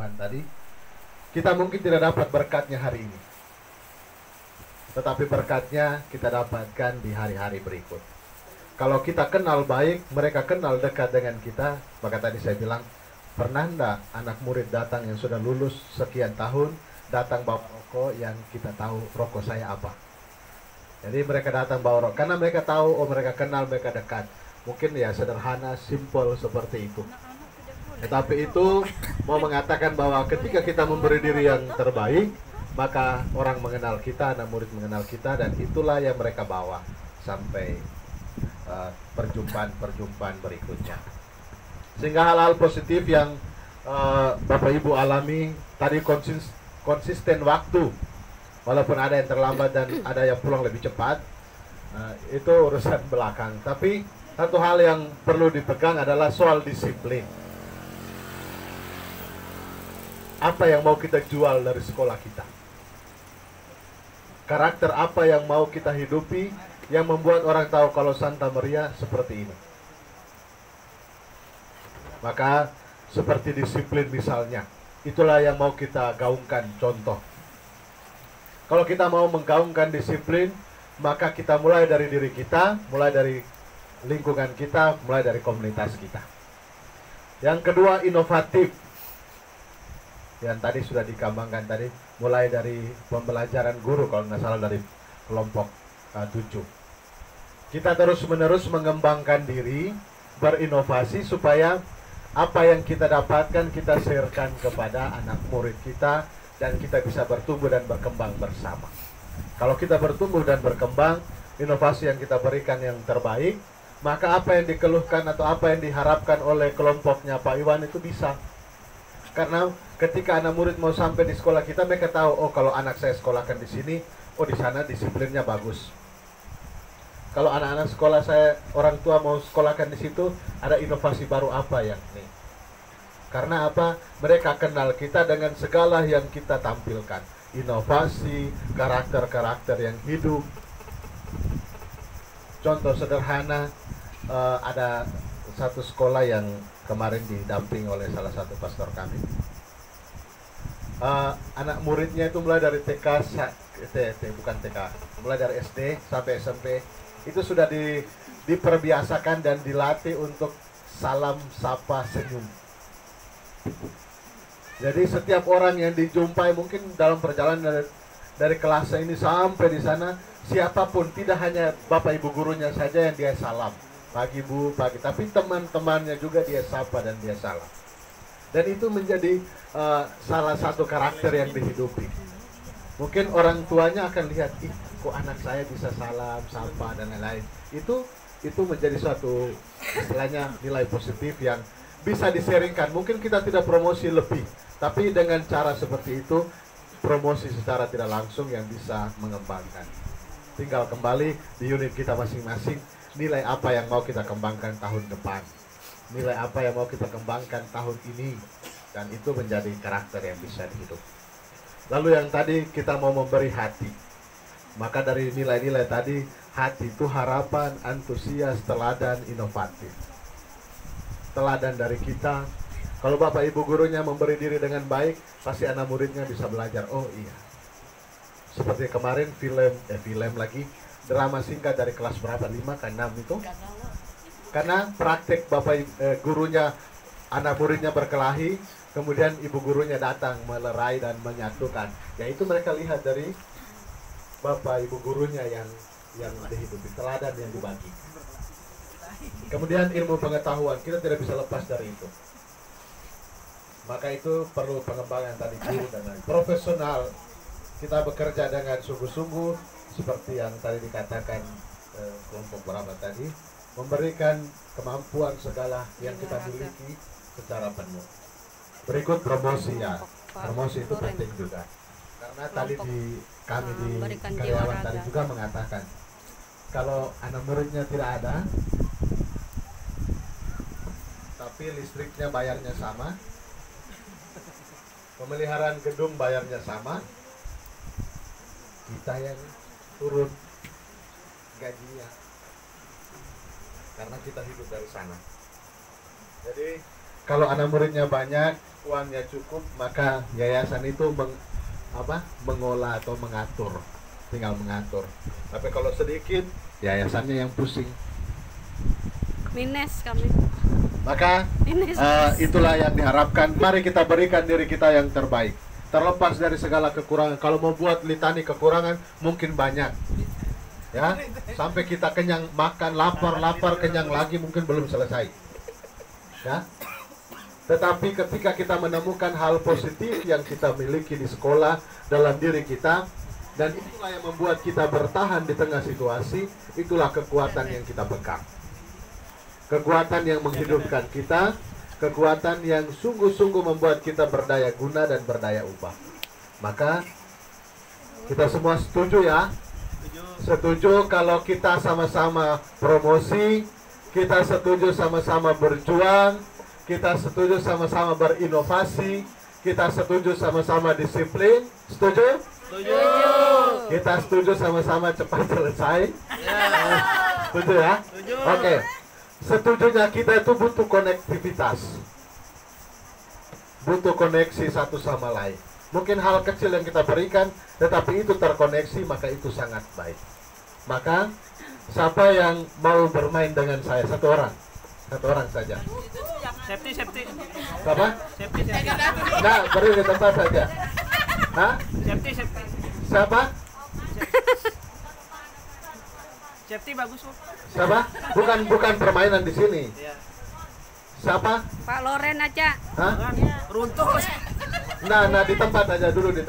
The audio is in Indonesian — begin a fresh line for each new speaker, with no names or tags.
Tuhan tadi, kita mungkin tidak dapat berkatnya hari ini, tetapi berkatnya kita dapatkan di hari-hari berikut. Kalau kita kenal baik, mereka kenal dekat dengan kita, maka tadi saya bilang, pernah enggak anak murid datang yang sudah lulus sekian tahun, datang bawa rokok yang kita tahu rokok saya apa. Jadi mereka datang bawa rokok, karena mereka tahu, oh mereka kenal, mereka dekat. Mungkin ya sederhana, simple seperti itu. Tetapi itu mau mengatakan bahwa ketika kita memberi diri yang terbaik, maka orang mengenal kita, anak murid mengenal kita, dan itulah yang mereka bawa sampai perjumpaan-perjumpaan berikutnya. Sehingga hal-hal positif yang Bapak Ibu alami tadi, konsisten waktu, walaupun ada yang terlambat dan ada yang pulang lebih cepat, itu urusan belakang. Tapi satu hal yang perlu dipegang adalah soal disiplin. Apa yang mau kita jual dari sekolah kita? Karakter apa yang mau kita hidupi yang membuat orang tahu kalau Santa Maria seperti ini? Maka seperti disiplin misalnya, itulah yang mau kita gaungkan contoh. Kalau kita mau menggaungkan disiplin, maka kita mulai dari diri kita, mulai dari lingkungan kita, mulai dari komunitas kita. Yang kedua, inovatif. Yang tadi sudah dikembangkan tadi, mulai dari pembelajaran guru, kalau nggak salah dari kelompok 7. Kita terus-menerus mengembangkan diri, berinovasi supaya apa yang kita dapatkan kita sharekan kepada anak murid kita, dan kita bisa bertumbuh dan berkembang bersama. Kalau kita bertumbuh dan berkembang, inovasi yang kita berikan yang terbaik, maka apa yang dikeluhkan atau apa yang diharapkan oleh kelompoknya Pak Iwan itu bisa. Karena ketika anak murid mau sampai di sekolah kita, mereka tahu, oh kalau anak saya sekolahkan di sini, oh di sana disiplinnya bagus. Kalau anak-anak sekolah saya, orang tua mau sekolahkan di situ, ada inovasi baru apa yang nih? Karena apa? Mereka kenal kita dengan segala yang kita tampilkan. Inovasi, karakter-karakter yang hidup. Contoh sederhana, ada satu sekolah yang kemarin didamping oleh salah satu pastor kami. Anak muridnya itu mulai dari bukan TK, mulai dari SD sampai SMP, itu sudah diperbiasakan dan dilatih untuk salam, sapa, senyum. Jadi setiap orang yang dijumpai mungkin dalam perjalanan dari kelas ini sampai di sana, siapapun, tidak hanya Bapak Ibu gurunya saja yang dia salam, pagi Bu, pagi, tapi teman-temannya juga dia sapa dan dia salam. Dan itu menjadi salah satu karakter yang dihidupi. Mungkin orang tuanya akan lihat, ih kok anak saya bisa salam, sapa, dan lain-lain. Itu menjadi suatu istilahnya nilai positif yang bisa diseringkan. Mungkin kita tidak promosi lebih, tapi dengan cara seperti itu, promosi secara tidak langsung yang bisa mengembangkan. Tinggal kembali di unit kita masing-masing, nilai apa yang mau kita kembangkan tahun depan, nilai apa yang mau kita kembangkan tahun ini, dan itu menjadi karakter yang bisa dihidup. Lalu yang tadi kita mau memberi hati, maka dari nilai-nilai tadi, hati itu harapan, antusias, teladan, inovatif. Teladan dari kita, kalau Bapak Ibu gurunya memberi diri dengan baik, pasti anak muridnya bisa belajar, oh iya. Seperti kemarin film lagi, drama singkat dari kelas berapa, 5 ke 6 itu. Karena praktek Bapak gurunya, anak muridnya berkelahi, kemudian ibu gurunya datang melerai dan menyatukan. Ya itu mereka lihat dari Bapak Ibu gurunya yang dihidupi, teladan yang dibagi. Kemudian ilmu pengetahuan, kita tidak bisa lepas dari itu. Maka itu perlu pengembangan tadi guru dan lain. Profesional, kita bekerja dengan sungguh-sungguh seperti yang tadi dikatakan kelompok berapa tadi, memberikan kemampuan segala yang kita miliki secara penuh. Berikut promosi ya, promosi itu penting juga. Karena tadi kami di karyawan tadi juga mengatakan, kalau anak muridnya tidak ada, tapi listriknya bayarnya sama, pemeliharaan gedung bayarnya sama, kita yang turun gajinya karena kita hidup dari sana. Jadi Kalau anak muridnya banyak, uangnya cukup, maka yayasan itu mengolah atau mengatur, tinggal mengatur. Tapi kalau sedikit, yayasannya yang pusing.
Minus kami.
Maka
Minus.
itulah yang diharapkan. Mari kita berikan diri kita yang terbaik, terlepas dari segala kekurangan. Kalau mau buat litani kekurangan, mungkin banyak, ya, sampai kita kenyang, makan, lapar, kenyang lagi, mungkin belum selesai, ya. Tetapi ketika kita menemukan hal positif yang kita miliki di sekolah, dalam diri kita, dan itulah yang membuat kita bertahan di tengah situasi, itulah kekuatan yang kita pegang. Kekuatan yang menghidupkan kita, kekuatan yang sungguh-sungguh membuat kita berdaya guna dan berdaya ubah. Maka kita semua setuju, ya? Setuju kalau kita sama-sama promosi, kita setuju sama-sama berjuang, kita setuju sama-sama berinovasi, kita setuju sama-sama disiplin. Setuju?
Setuju.
Kita setuju sama-sama cepat selesai. Setuju, ya?
Setuju.
Oke. Setujunya kita itu butuh konektivitas, butuh koneksi satu sama lain. Mungkin hal kecil yang kita berikan, tetapi itu terkoneksi, maka itu sangat baik. Maka siapa yang mau bermain dengan saya? Satu orang saja.
Safety.
Siapa?
Safety.
Nah, beri di tempat saja. Hah?
Safety.
Siapa?
Safety bagus, Bu.
Siapa? Bukan permainan di sini.
Iya.
Siapa?
Pak Loren aja.
Hah?
Runtuh.
Nah, di tempat aja dulu di